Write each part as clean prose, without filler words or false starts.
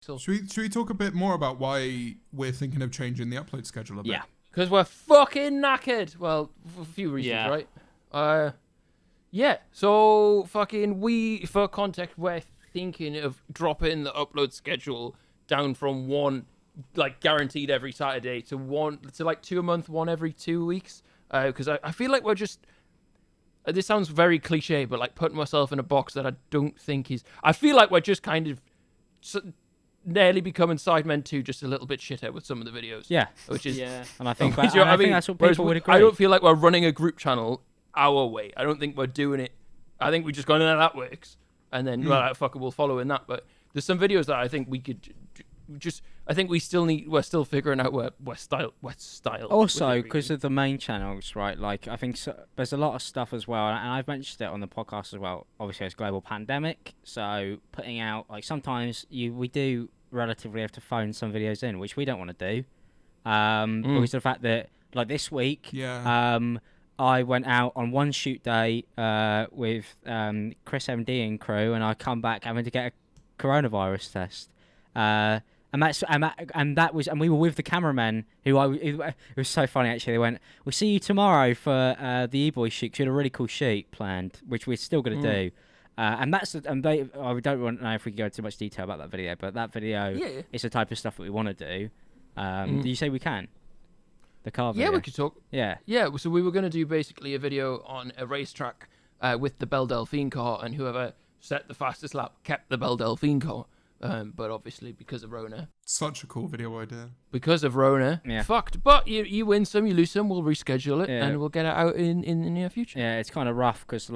So Should we talk a bit more about why we're thinking of changing the upload schedule a bit? yeah, because we're fucking knackered. Well, for a few reasons, right? Yeah. So fucking for context, we're thinking of dropping the upload schedule down from one, like guaranteed every Saturday, to like 2 a month, one every 2 weeks. Because I feel like we're just. This sounds very cliche, but like putting myself in a box that I don't think is. I feel like we're just kind of nearly becoming Sidemen 2, just a little bit shitter with some of the videos. Yeah, which is and I think, think that's what people would agree. I don't feel like we're running a group channel our way. I don't think we're doing it. I think we just gone, that works, and then fuck it, we'll follow in that. But there's some videos that I think we could just. I think we're still figuring out what style. Also, because of the main channels, right? Like, I think there's a lot of stuff as well, and I've mentioned it on the podcast as well. Obviously, it's global pandemic, so putting out, like, sometimes we do relatively have to phone some videos in, which we don't want to do, because of the fact that, like, this week, I went out on one shoot day with Chris MD and crew, and I come back having to get a coronavirus test. And we were with the cameramen it was so funny actually. They went, "We'll see you tomorrow for the Eboys shoot." 'Cause we had a really cool shoot planned, which we're still going to do. I don't want to know if we can go into too much detail about that video, but that video is the type of stuff that we want to do. Did you say we can? The car video. Yeah, we could talk. Yeah. So we were going to do basically a video on a racetrack with the Belle Delphine car, and whoever set the fastest lap kept the Belle Delphine car. But obviously because of Rona. Such a cool video idea. Because of Rona. Yeah. Fucked. But you win some, you lose some. We'll reschedule it and we'll get it out in the near future. Yeah, it's kind of rough because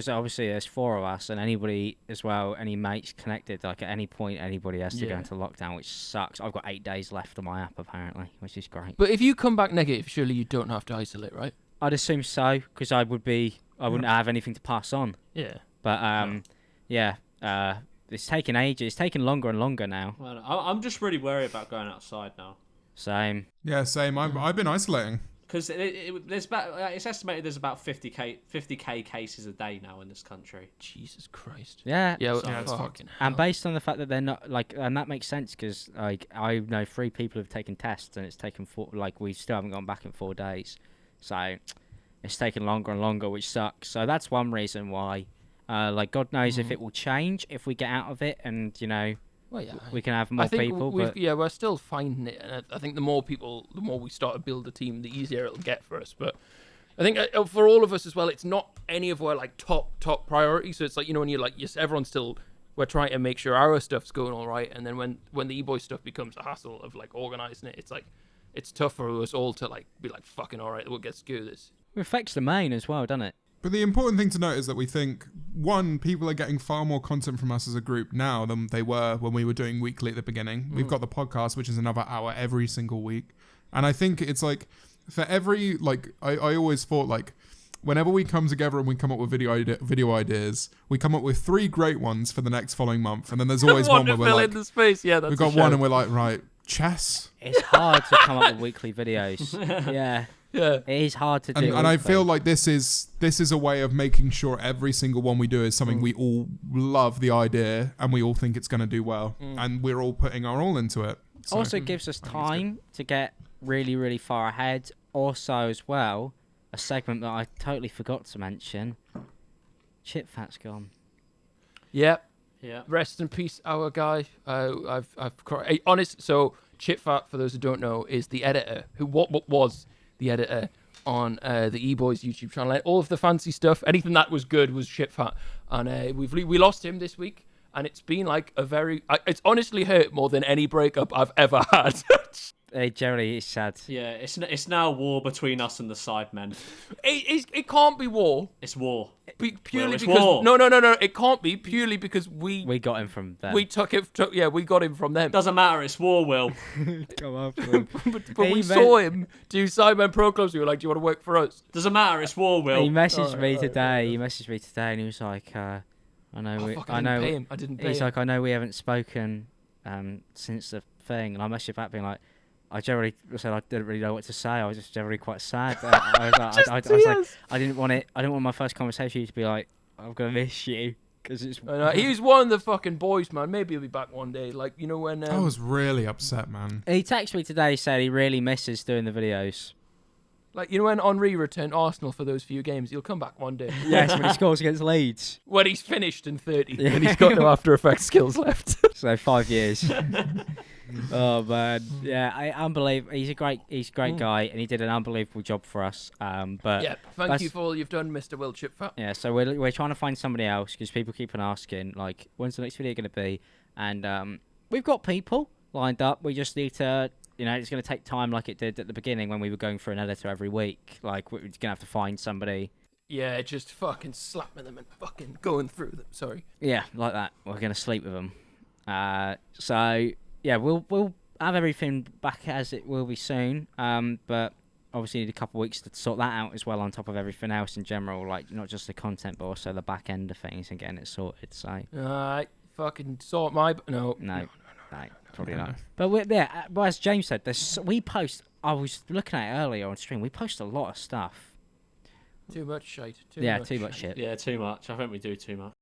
obviously there's 4 of us and anybody as well, any mates connected, like at any point anybody has to go into lockdown, which sucks. I've got 8 days left on my app apparently, which is great. But if you come back negative, surely you don't have to isolate, right? I'd assume so, because I wouldn't have anything to pass on. Yeah. But it's taken ages. It's taken longer and longer now. Well, I'm just really worried about going outside now. Same. Yeah, same. I've been isolating. Because it's estimated there's about 50k cases a day now in this country. Jesus Christ. Yeah. It's fucking hell. And based on the fact that they're not and that makes sense because I know 3 people have taken tests and it's taken 4. We still haven't gone back in 4 days, so it's taken longer and longer, which sucks. So that's one reason why. God knows if it will change if we get out of it, and we can have more people. We're still finding it, and I think the more we start to build a team, the easier it'll get for us. But I think for all of us as well, it's not any of our top priority. So it's like when you're like, yes, everyone's still. We're trying to make sure our stuff's going all right, and then when the E-Boy stuff becomes a hassle of organizing it, it's like it's tough for us all to be like fucking all right. We'll get through this. It affects the main as well, doesn't it? But the important thing to note is that we think, one, people are getting far more content from us as a group now than they were when we were doing weekly at the beginning. We've got the podcast, which is another hour every single week. And I think it's for every, I always thought, whenever we come together and we come up with video ideas, we come up with 3 great ones for the next following month. And then there's always one where we're like, in the space. Yeah, we've got one and we're like, right, chess. It's hard to come up with weekly videos. Yeah. Yeah, it is hard to do. And I feel like this is a way of making sure every single one we do is something we all love the idea and we all think it's going to do well, and we're all putting our all into it. So, also, it gives us time to get really, really far ahead. Also, as well, a segment that I totally forgot to mention. Chip Fat's gone. Yep. Yeah. Rest in peace, our guy. Honest. So Chip Fat, for those who don't know, is the editor who was the editor on the Eboys YouTube channel. All of the fancy stuff, anything that was good was Chip Fat, and we lost him this week, and it's been it's honestly hurt more than any breakup I've ever had. Generally, it's sad. Yeah, it's now a war between us and the Sidemen. It can't be war. It's war. Purely it's because war. No, it can't be purely because we got him from them. We we got him from them. Doesn't matter. It's war, Will. Come on, him. but we saw him do Sidemen Pro Clubs. We were like, "Do you want to work for us?" Doesn't matter. It's war, Will. He messaged me today. He messaged me today, and he was like, "I know." I didn't pay him. He's like, "I know we haven't spoken since the thing," and I messaged back being like. I generally said I didn't really know what to say. I was just generally quite sad. I was like, I didn't want it. I didn't want my first conversation to be like, I'm gonna miss you. Because it's. He was one of the fucking boys, man. Maybe he'll be back one day. Like, you know when... I was really upset, man. He texted me today, said he really misses doing the videos. Like, you know when Henri returned Arsenal for those few games? He'll come back one day. Yes, when he scores against Leeds. When he's finished in 30 and he's got no After Effects skills left. So 5 years. Oh man, yeah, unbelievable. He's a great guy, and he did an unbelievable job for us. But yeah, thank you for all you've done, Mr. Will Chipfat. Yeah, so we're trying to find somebody else because people keep on asking, like, when's the next video going to be? And we've got people lined up. We just need to, it's going to take time, like it did at the beginning when we were going for an editor every week. Like, we're going to have to find somebody. Yeah, just fucking slapping them and fucking going through them. Sorry. Yeah, like that. We're going to sleep with them. So. Yeah, we'll have everything back as it will be soon. But obviously need a couple of weeks to sort that out as well, on top of everything else in general, like not just the content but also the back end of things and getting it sorted. So fucking sort my no, probably not. But as James said, we post. I was looking at it earlier on stream. We post a lot of stuff. Too much shite. Too much shit. Yeah, too much. I think we do too much.